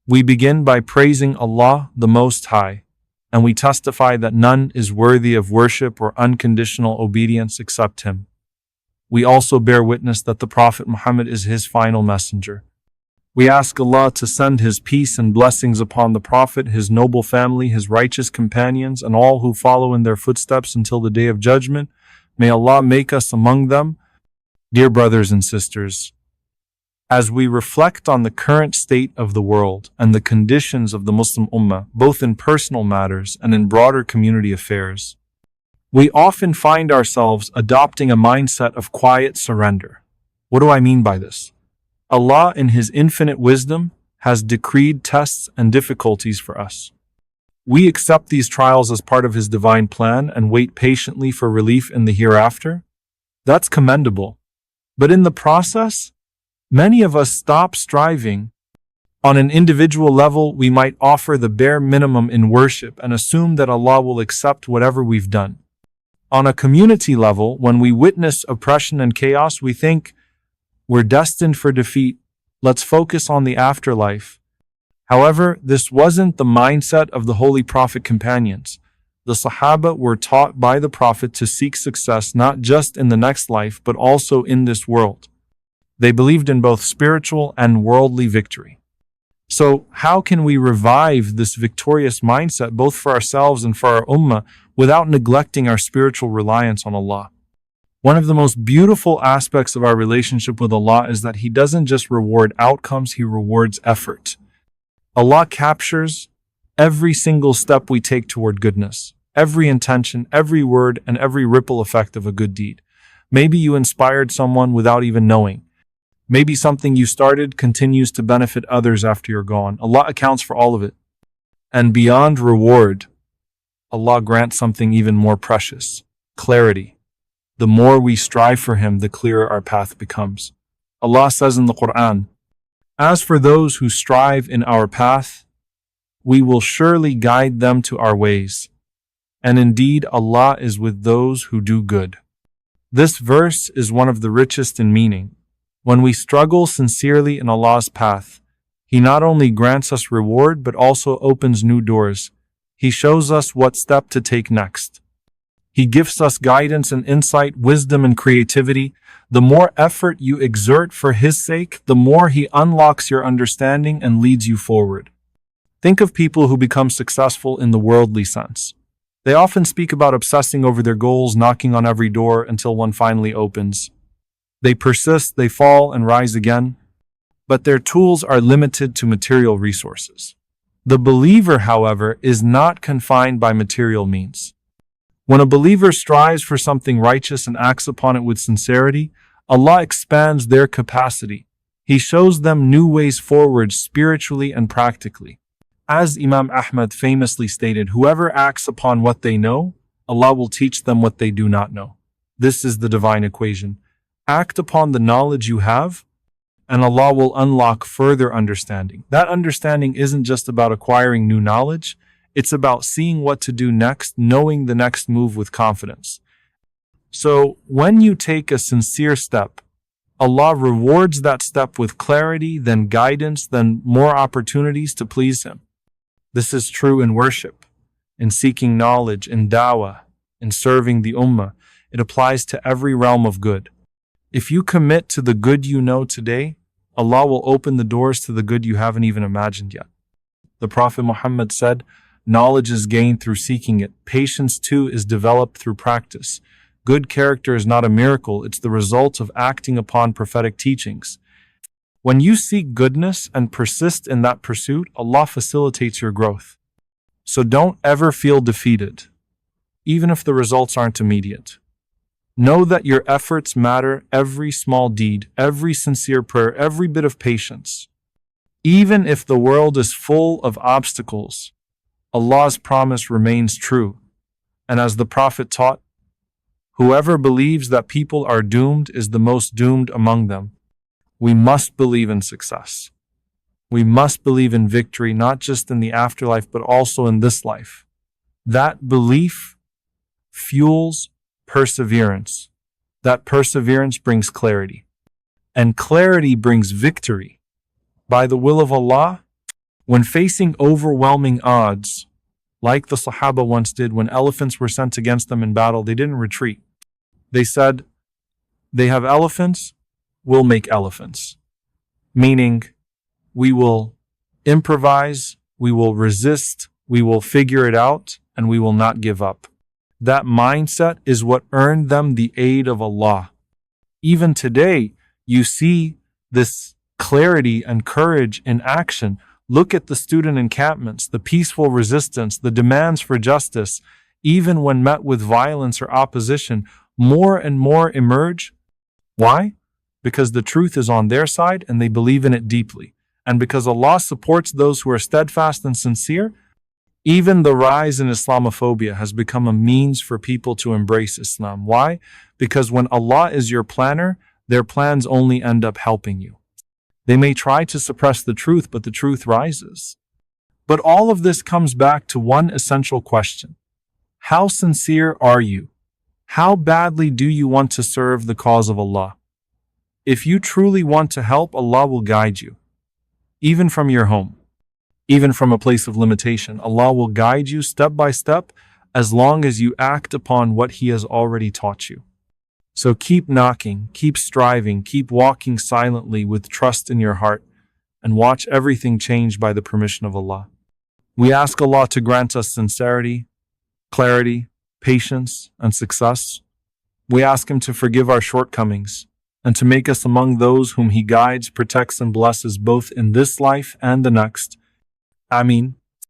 We begin by praising Allah, the Most High, and we testify that none is worthy of worship or unconditional obedience except Him. We also bear witness that the Prophet Muhammad is His final messenger. We ask Allah to send His peace and blessings upon the Prophet, his noble family, his righteous companions, and all who follow in their footsteps until the Day of Judgment. May Allah make us among them. Dear brothers and sisters, as we reflect on the current state of the world and the conditions of the Muslim Ummah, both in personal matters and in broader community affairs, we often find ourselves adopting a mindset of quiet surrender. What do I mean by this? Allah, in His infinite wisdom, has decreed tests and difficulties for us. We accept these trials as part of His divine plan and wait patiently for relief in the hereafter. That's commendable. But in the process, many of us stop striving. On an individual level, we might offer the bare minimum in worship and assume that Allah will accept whatever we've done. On a community level, when we witness oppression and chaos, we think, we're destined for defeat. Let's focus on the afterlife. However, this wasn't the mindset of the Holy Prophet companions. The Sahaba were taught by the Prophet to seek success not just in the next life, but also in this world. They believed in both spiritual and worldly victory. So, how can we revive this victorious mindset both for ourselves and for our ummah without neglecting our spiritual reliance on Allah? One of the most beautiful aspects of our relationship with Allah is that He doesn't just reward outcomes, He rewards effort. Allah captures every single step we take toward goodness, every intention, every word, and every ripple effect of a good deed. Maybe you inspired someone without even knowing. Maybe something you started continues to benefit others after you're gone. Allah accounts for all of it. And beyond reward, Allah grants something even more precious: clarity. The more we strive for Him, the clearer our path becomes. Allah says in the Qur'an, "As for those who strive in our path, we will surely guide them to our ways. And indeed, Allah is with those who do good." This verse is one of the richest in meaning. When we struggle sincerely in Allah's path, He not only grants us reward, but also opens new doors. He shows us what step to take next. He gives us guidance and insight, wisdom and creativity. The more effort you exert for His sake, the more He unlocks your understanding and leads you forward. Think of people who become successful in the worldly sense. They often speak about obsessing over their goals, knocking on every door until one finally opens. They persist, they fall and rise again, but their tools are limited to material resources. The believer, however, is not confined by material means. When a believer strives for something righteous and acts upon it with sincerity, Allah expands their capacity. He shows them new ways forward spiritually and practically. As Imam Ahmad famously stated, whoever acts upon what they know, Allah will teach them what they do not know. This is the divine equation. Act upon the knowledge you have, and Allah will unlock further understanding. That understanding isn't just about acquiring new knowledge. It's about seeing what to do next, knowing the next move with confidence. So, when you take a sincere step, Allah rewards that step with clarity, then guidance, then more opportunities to please Him. This is true in worship, in seeking knowledge, in da'wah, in serving the ummah. It applies to every realm of good. If you commit to the good you know today, Allah will open the doors to the good you haven't even imagined yet. The Prophet Muhammad said, "Knowledge is gained through seeking it. Patience too is developed through practice. Good character is not a miracle, it's the result of acting upon prophetic teachings." When you seek goodness and persist in that pursuit, Allah facilitates your growth. So don't ever feel defeated, even if the results aren't immediate. Know that your efforts matter, every small deed, every sincere prayer, every bit of patience. Even if the world is full of obstacles, Allah's promise remains true. And as the Prophet taught, whoever believes that people are doomed is the most doomed among them. We must believe in success. We must believe in victory, not just in the afterlife, but also in this life. That belief fuels perseverance. That perseverance brings clarity. And clarity brings victory. By the will of Allah, When facing overwhelming odds, like the Sahaba once did when elephants were sent against them in battle, they didn't retreat. They said, they have elephants, we'll make elephants. Meaning, we will improvise, we will resist, we will figure it out, and we will not give up. That mindset is what earned them the aid of Allah. Even today, you see this clarity and courage in action. Look at the student encampments, the peaceful resistance, the demands for justice. Even when met with violence or opposition, more and more emerge. Why? Because the truth is on their side and they believe in it deeply. And because Allah supports those who are steadfast and sincere, even the rise in Islamophobia has become a means for people to embrace Islam. Why? Because when Allah is your planner, their plans only end up helping you. They may try to suppress the truth, but the truth rises. But all of this comes back to one essential question. How sincere are you? How badly do you want to serve the cause of Allah? If you truly want to help, Allah will guide you. Even from your home, even from a place of limitation, Allah will guide you step by step as long as you act upon what He has already taught you. So keep knocking, keep striving, keep walking silently with trust in your heart, and watch everything change by the permission of Allah. We ask Allah to grant us sincerity, clarity, patience, and success. We ask Him to forgive our shortcomings and to make us among those whom He guides, protects, and blesses both in this life and the next. Ameen.